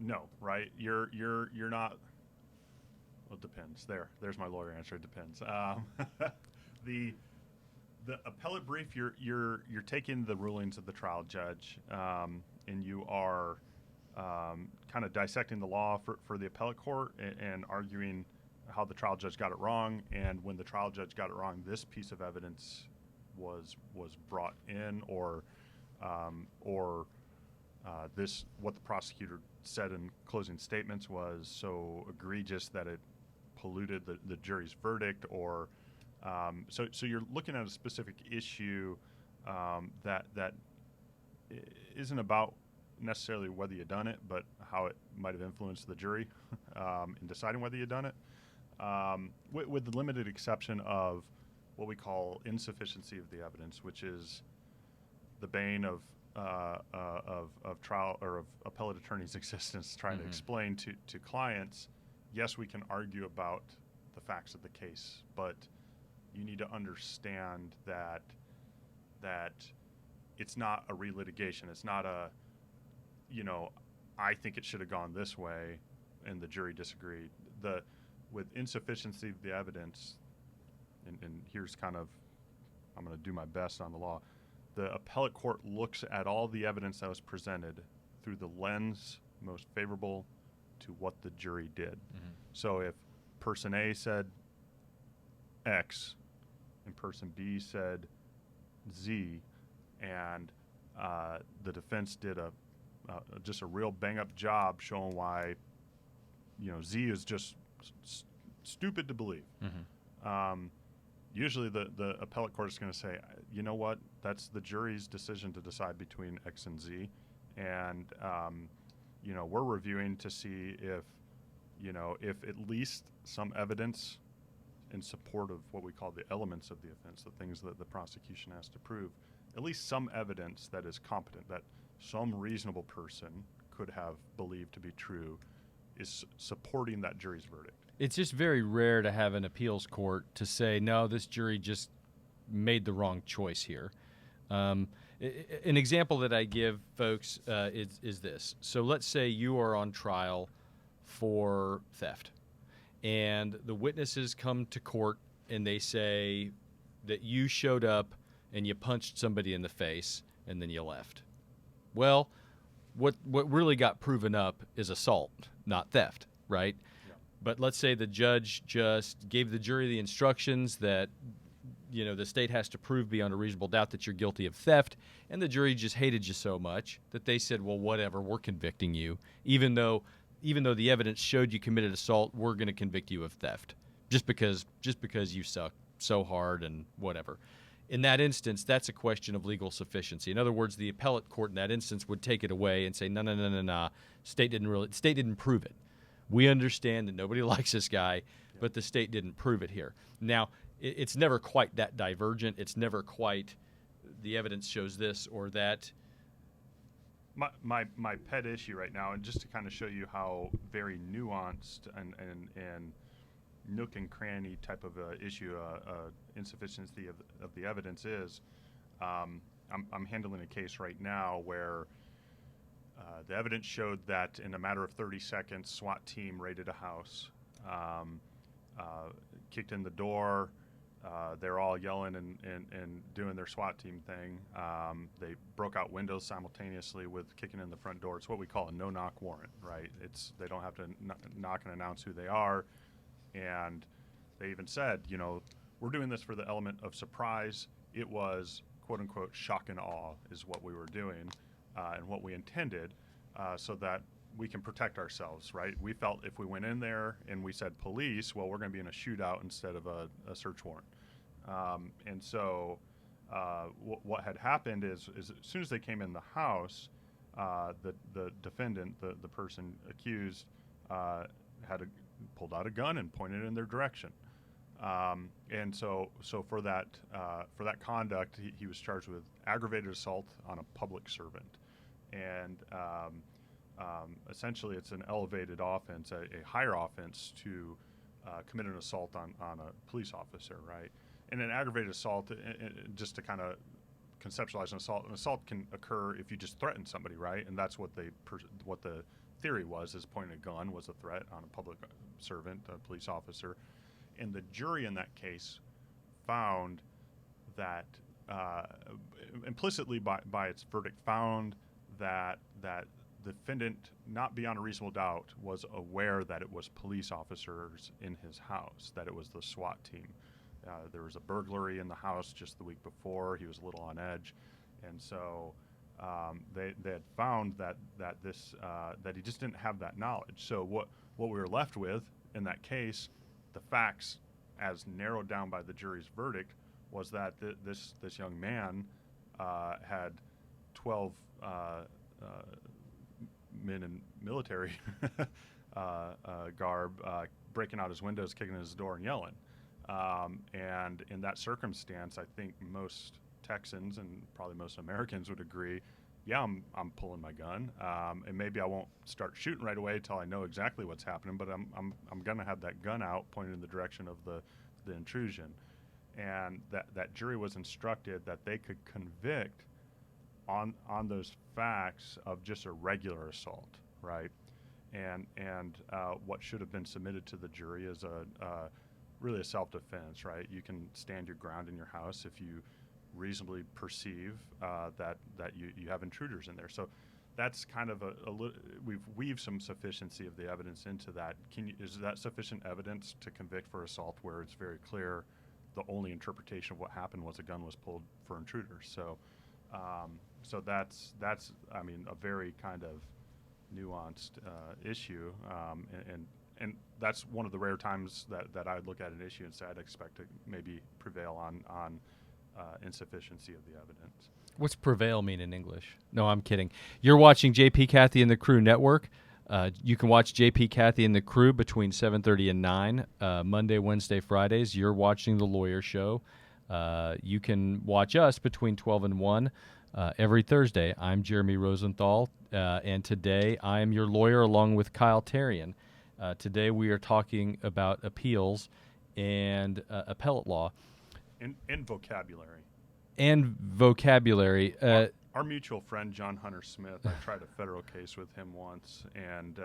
No, right? You're not. Well, it depends. There's my lawyer answer. It depends. The appellate brief, you're taking the rulings of the trial judge, and you are kind of dissecting the law for the appellate court and arguing how the trial judge got it wrong, and when the trial judge got it wrong, this piece of evidence was brought in, or this, what the prosecutor said in closing statements was so egregious that it polluted the jury's verdict, or so you're looking at a specific issue that isn't about necessarily whether you done it, but how it might have influenced the jury in deciding whether you done it, with the limited exception of what we call insufficiency of the evidence, which is the bane of trial or of appellate attorneys' existence, trying to explain to clients, yes, we can argue about the facts of the case, but you need to understand that it's not a relitigation. It's not a, I think it should have gone this way, and the jury disagreed. With insufficiency of the evidence, and here's kind of, I'm going to do my best on the law. The appellate court looks at all the evidence that was presented through the lens most favorable to what the jury did. Mm-hmm. So if person A said X and person B said Z, and the defense did just a real bang-up job showing why, Z is just stupid to believe. Mm-hmm. Usually the appellate court is going to say, you know what, that's the jury's decision to decide between X and Z, and we're reviewing to see if at least some evidence in support of what we call the elements of the offense, the things that the prosecution has to prove, at least some evidence that is competent, that some reasonable person could have believed to be true, is supporting that jury's verdict. It's just very rare to have an appeals court to say, no, this jury just made the wrong choice here. An example that I give folks is this. So let's say you are on trial for theft, and the witnesses come to court and they say that you showed up and you punched somebody in the face and then you left. Well, what really got proven up is assault, not theft, right? But let's say the judge just gave the jury the instructions that, the state has to prove beyond a reasonable doubt that you're guilty of theft, and the jury just hated you so much that they said, well, whatever, we're convicting you. Even though the evidence showed you committed assault, we're going to convict you of theft just because you suck so hard and whatever. In that instance, that's a question of legal sufficiency. In other words, the appellate court in that instance would take it away and say, no, state didn't prove it. We understand that nobody likes this guy, but the state didn't prove it here. Now, it's never quite that divergent. It's never quite the evidence shows this or that. My pet issue right now, and just to kind of show you how very nuanced and nook and cranny type of issue insufficiency of the evidence is, I'm handling a case right now where the evidence showed that in a matter of 30 seconds, SWAT team raided a house, kicked in the door. They're all yelling and doing their SWAT team thing. They broke out windows simultaneously with kicking in the front door. It's what we call a no-knock warrant, right? They don't have to knock and announce who they are. And they even said, we're doing this for the element of surprise. It was quote unquote shock and awe is what we were doing and what we intended, so that we can protect ourselves, right? We felt if we went in there and we said police, well, we're going to be in a shootout instead of a search warrant. And so what had happened is as soon as they came in the house, the defendant, the person accused, pulled out a gun and pointed in their direction. And so for that conduct, he was charged with aggravated assault on a public servant. And essentially, it's an elevated offense, a higher offense to commit an assault on a police officer, right? And an aggravated assault, just to kind of conceptualize an assault can occur if you just threaten somebody, right? And that's what what the theory was, is pointing a gun was a threat on a public servant, a police officer. And the jury in that case found that, implicitly by its verdict, found that the defendant, not beyond a reasonable doubt, was aware that it was police officers in his house, that it was the SWAT team. There was a burglary in the house just the week before. He was a little on edge, and so they had found that he just didn't have that knowledge. So what we were left with in that case, the facts as narrowed down by the jury's verdict, was that this young man had 12 men in military garb breaking out his windows, kicking in his door, and yelling. And in that circumstance, I think most Texans and probably most Americans would agree, yeah, I'm pulling my gun, and maybe I won't start shooting right away until I know exactly what's happening, but I'm gonna have that gun out pointed in the direction of the intrusion. And that jury was instructed that they could convict on those facts of just a regular assault, right? And what should have been submitted to the jury is really a self-defense, right? You can stand your ground in your house if you reasonably perceive that you have intruders in there. So that's kind of we've weaved some sufficiency of the evidence into that. Is that sufficient evidence to convict for assault where it's very clear the only interpretation of what happened was a gun was pulled for intruders? So that's I mean, a very kind of nuanced issue, and that's one of the rare times that I'd look at an issue and say I'd expect to maybe prevail on insufficiency of the evidence. What's prevail mean in English? No, I'm kidding. You're watching JP Cathy and the Crew Network. You can watch JP Cathy and the Crew between 7:30 and 9, Monday, Wednesday, Fridays. You're watching The Lawyer Show. You can watch us between 12 and 1 every Thursday. I'm Jeremy Rosenthal, and today I am your lawyer along with Kyle Therrian. Today we are talking about appeals and appellate law. And vocabulary. And vocabulary. Our mutual friend, John Hunter Smith, I tried a federal case with him once, and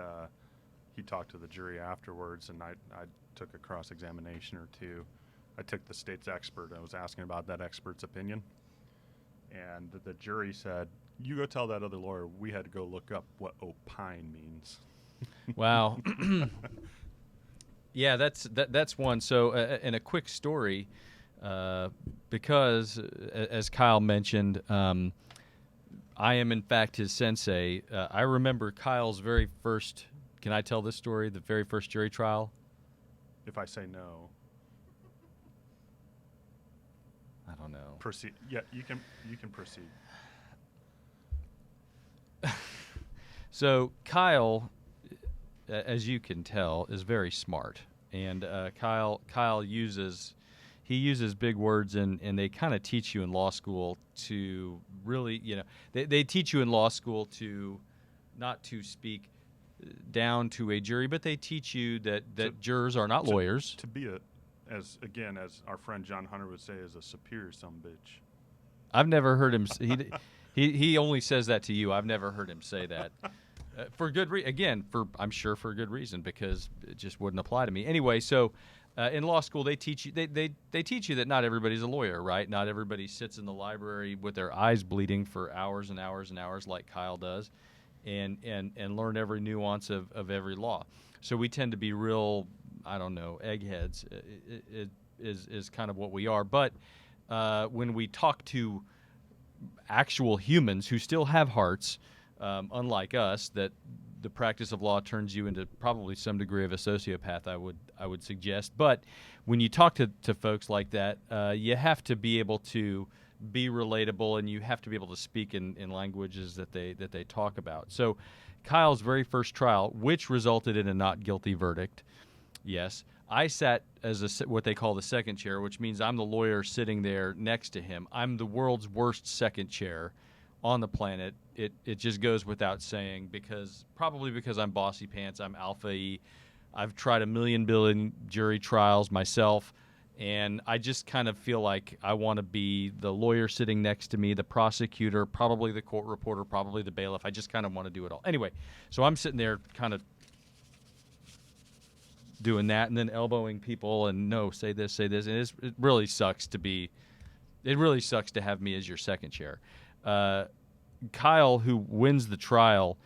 he talked to the jury afterwards, and I took a cross-examination or two. I took the state's expert. I was asking about that expert's opinion, and the jury said, you go tell that other lawyer we had to go look up what opine means. Wow. Yeah, that's one. So, in a quick story, because, as Kyle mentioned, I am, in fact, his sensei. I remember Kyle's very first, can I tell this story, the very first jury trial? If I say no. I don't know. Proceed. Yeah, you can proceed. So Kyle, as you can tell, is very smart. And Kyle uses big words, and they kind of teach you in law school to really, they teach you in law school to not to speak down to a jury, but they teach you that jurors are not lawyers. To be as our friend John Hunter would say, is a superior sumbitch. I've never heard him. He only says that to you. I've never heard him say that. For good reason. I'm sure for good reason, because it just wouldn't apply to me. Anyway, so in law school they teach you they teach you that not everybody's a lawyer, right? Not everybody sits in the library with their eyes bleeding for hours and hours and hours like Kyle does, and learn every nuance of every law. So we tend to be real, I don't know, eggheads. It is kind of what we are. But when we talk to actual humans who still have hearts, unlike us, that the practice of law turns you into probably some degree of a sociopath, I would suggest. But when you talk to folks like that, you have to be able to be relatable, and you have to be able to speak in languages that they talk about. So Kyle's very first trial, which resulted in a not guilty verdict, yes, I sat as what they call the second chair, which means I'm the lawyer sitting there next to him. I'm the world's worst second chair on the planet. It just goes without saying, probably because I'm bossy pants, I'm alpha-y. I've tried a million billion jury trials myself, and I just kind of feel like I want to be the lawyer sitting next to me, the prosecutor, probably the court reporter, probably the bailiff. I just kind of want to do it all. Anyway, so I'm sitting there kind of doing that and then elbowing people and no, say this. And it really sucks to have me as your second chair. Kyle, who wins the trial,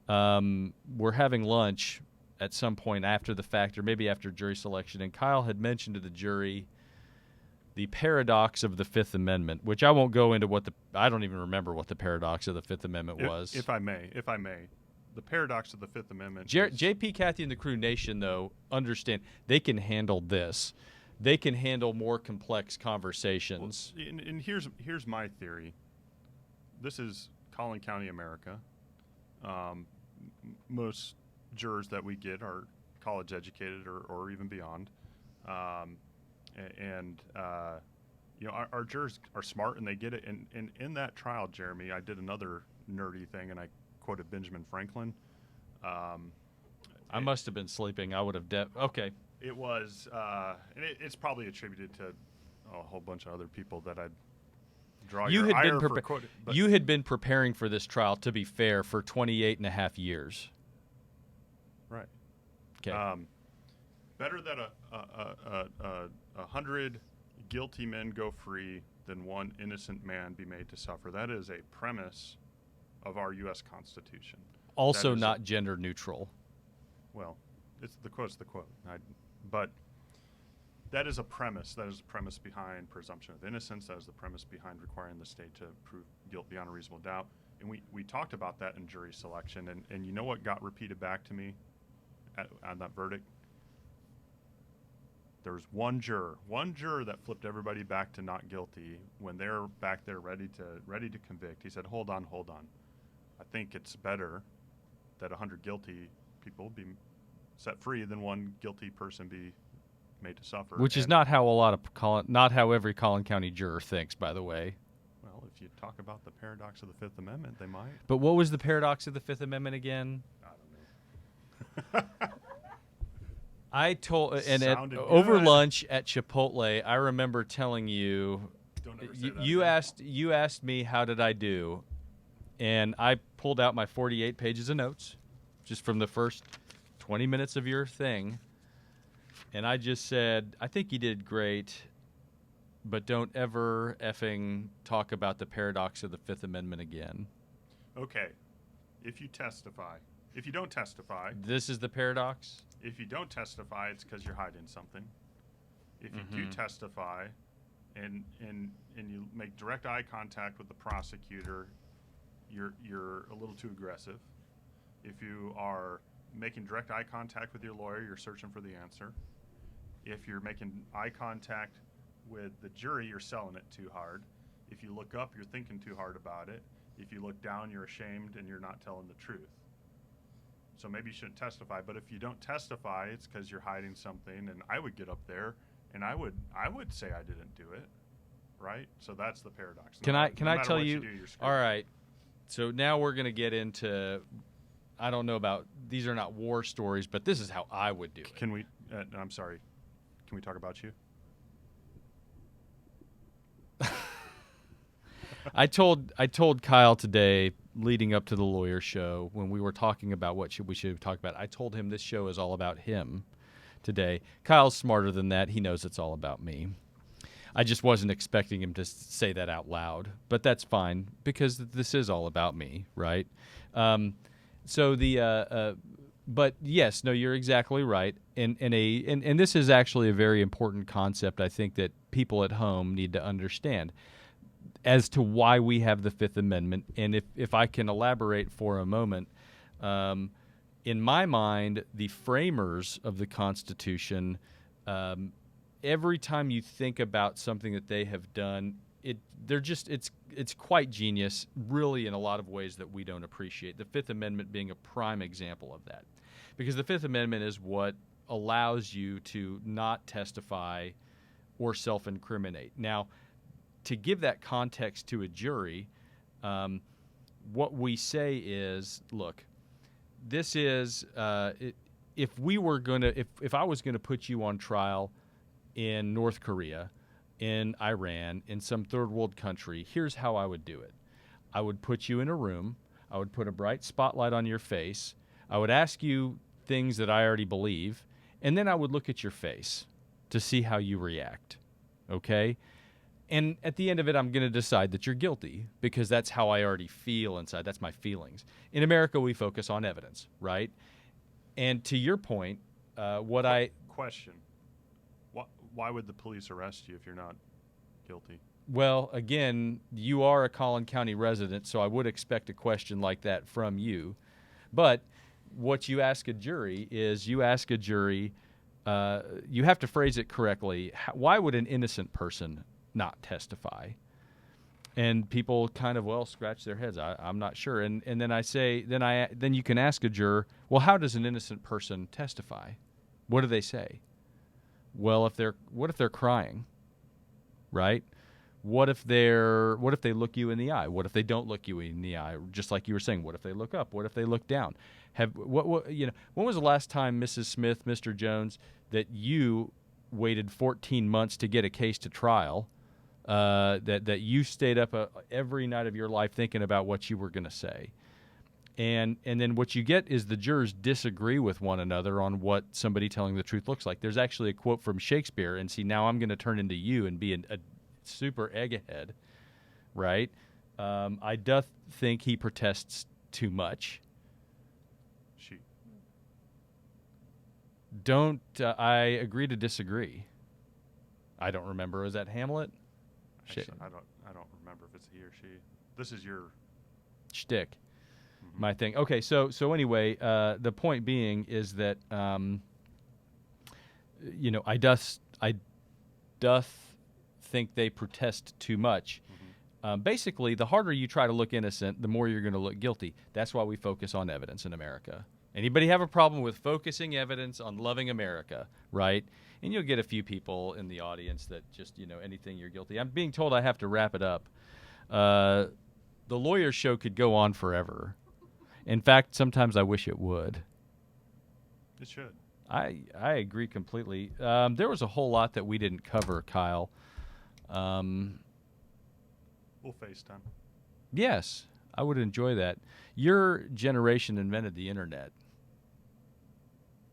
we're having lunch at some point after the fact, or maybe after jury selection, and Kyle had mentioned to the jury the paradox of the Fifth Amendment, which I won't go into I don't even remember what the paradox of the Fifth Amendment was. If I may, the paradox of the Fifth Amendment. JP, Kathy, and the Crew Nation, though, understand they can handle this. They can handle more complex conversations. Well, and here's my theory. This is Collin County, America. Most jurors that we get are college educated or even beyond. Our jurors are smart and they get it. And in that trial, Jeremy, I did another nerdy thing and I quoted Benjamin Franklin. I must have been sleeping. I would have okay. It was, and it's probably attributed to a whole bunch of other people that I'd draw you your had ire been for quoting. You had been preparing for this trial, to be fair, for 28 and a half years. Right. Okay. Better that a 100 guilty men go free than one innocent man be made to suffer. That is a premise of our U.S. Constitution. Also not gender neutral. Well, it's the quote. But that is a premise. That is a premise behind presumption of innocence. That is the premise behind requiring the state to prove guilt beyond a reasonable doubt. And we talked about that in jury selection. And you know what got repeated back to me on that verdict? There was one juror that flipped everybody back to not guilty when they're back there ready to convict. He said, hold on. I think it's better that 100 guilty people be set free than one guilty person be made to suffer. Which is not how not how every Collin County juror thinks, by the way. Well, if you talk about the paradox of the Fifth Amendment, they might. But what was the paradox of the Fifth Amendment again? I don't know. I told, and over lunch at Chipotle, I remember telling you, Don't ever say that you asked me how did I do, and I pulled out my 48 pages of notes, just from the first 20 minutes of your thing, and I just said, I think you did great, but don't ever effing talk about the paradox of the Fifth Amendment again. Okay, if you don't testify, this is the paradox. If you don't testify, it's because you're hiding something. If you do testify and you make direct eye contact with the prosecutor, you're a little too aggressive. If you are making direct eye contact with your lawyer, you're searching for the answer. If you're making eye contact with the jury, you're selling it too hard. If you look up, you're thinking too hard about it. If you look down, you're ashamed and you're not telling the truth. So maybe you shouldn't testify, but if you don't testify, it's because you're hiding something. And I would get up there, and I would say I didn't do it, right? So that's the paradox. Can I tell you? All right. So now we're gonna get into. I don't know about these are not war stories, but this is how I would do it. Can we? I'm sorry. Can we talk about you? I told Kyle today, leading up to the lawyer show, when we were talking about what we should talk about, I told him this show is all about him today. Kyle's smarter than that. He knows it's all about me. I just wasn't expecting him to say that out loud, but that's fine because this is all about me, right? But yes, no, you're exactly right. And this is actually a very important concept I think that people at home need to understand. as to why we have the Fifth Amendment. And if I can elaborate for a moment, in my mind, the framers of the Constitution, every time you think about something that they have done, it's quite genius, really, in a lot of ways that we don't appreciate. The Fifth Amendment being a prime example of that, because the Fifth Amendment is what allows you to not testify or self-incriminate. Now, to give that context to a jury, what we say is, look, this is if I was gonna put you on trial in North Korea, in Iran, in some third world country, here's how I would do it. I would put you in a room. I would put a bright spotlight on your face. I would ask you things that I already believe, and then I would look at your face to see how you react. Okay? And at the end of it, I'm going to decide that you're guilty, because that's how I already feel inside. That's my feelings. In America, we focus on evidence, right? And to your point, Question. Why would the police arrest you if you're not guilty? Well, again, you are a Collin County resident, so I would expect a question like that from you. But what you ask a jury is, you have to phrase it correctly. Why would an innocent person not testify? And people kind of, scratch their heads. I'm not sure. And then I say, then you can ask a juror, well, how does an innocent person testify? What do they say? Well, what if they're crying, right? What if they look you in the eye? What if they don't look you in the eye? Just like you were saying, what if they look up? What if they look down? When was the last time, Mrs. Smith, Mr. Jones, that you waited 14 months to get a case to trial? That you stayed up every night of your life thinking about what you were going to say. And then what you get is the jurors disagree with one another on what somebody telling the truth looks like. There's actually a quote from Shakespeare, and see, now I'm going to turn into you and be a super egghead, right? I doth think he protests too much. She. Don't I agree to disagree? I don't remember. Was that Hamlet? Actually, I don't remember if it's he or she. This is your shtick. My thing. Okay, so anyway, the point being is that I doth think they protest too much. Basically, the harder you try to look innocent, the more you're going to look guilty. That's why we focus on evidence in America. Anybody have a problem with focusing evidence on loving America, right? And you'll get a few people in the audience that just, anything you're guilty. I'm being told I have to wrap it up. The Lawyer Show could go on forever. In fact, sometimes I wish it would. It should. I agree completely. There was a whole lot that we didn't cover, Kyle. We'll FaceTime. Yes, I would enjoy that. Your generation invented the internet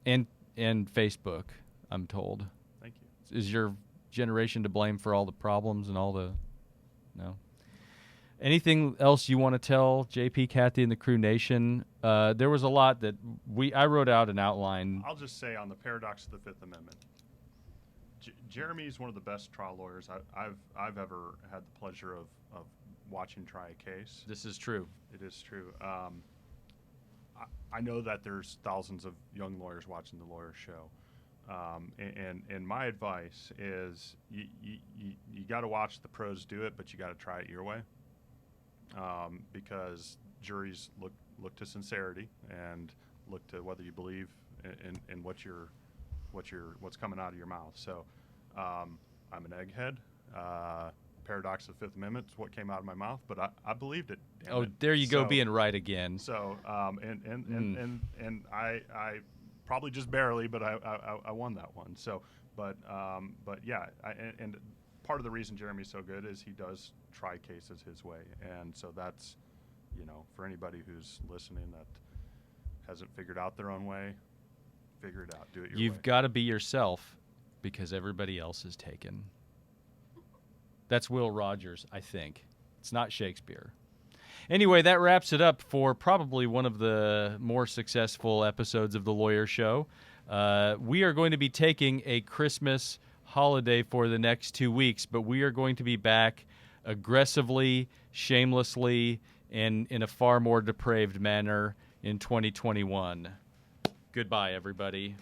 and Facebook, I'm told. Thank you. Is your generation to blame for all the problems and all the... No? Anything else you want to tell JP, Kathy, and the Crew Nation? There was a lot that I wrote out an outline. I'll just say on the paradox of the Fifth Amendment, Jeremy is one of the best trial lawyers I've ever had the pleasure of watching try a case. This is true. It is true. I know that there's thousands of young lawyers watching the Lawyer Show. And my advice is you got to watch the pros do it, but you got to try it your way. Because juries look to sincerity and look to whether you believe in what's coming out of your mouth. So I'm an egghead. Paradox of the Fifth Amendment is what came out of my mouth, but I believed it. There you go, being right again. So and I probably just barely, but I won that one. So but yeah, and part of the reason Jeremy's so good is he does try cases his way, and so that's, for anybody who's listening that hasn't figured out their own way, figure it out, do it your way. You've got to be yourself because everybody else is taken. That's Will Rogers, I think. It's not Shakespeare. Anyway, that wraps it up for probably one of the more successful episodes of The Lawyer Show. We are going to be taking a Christmas holiday for the next 2 weeks, but we are going to be back aggressively, shamelessly, and in a far more depraved manner in 2021. Goodbye, everybody.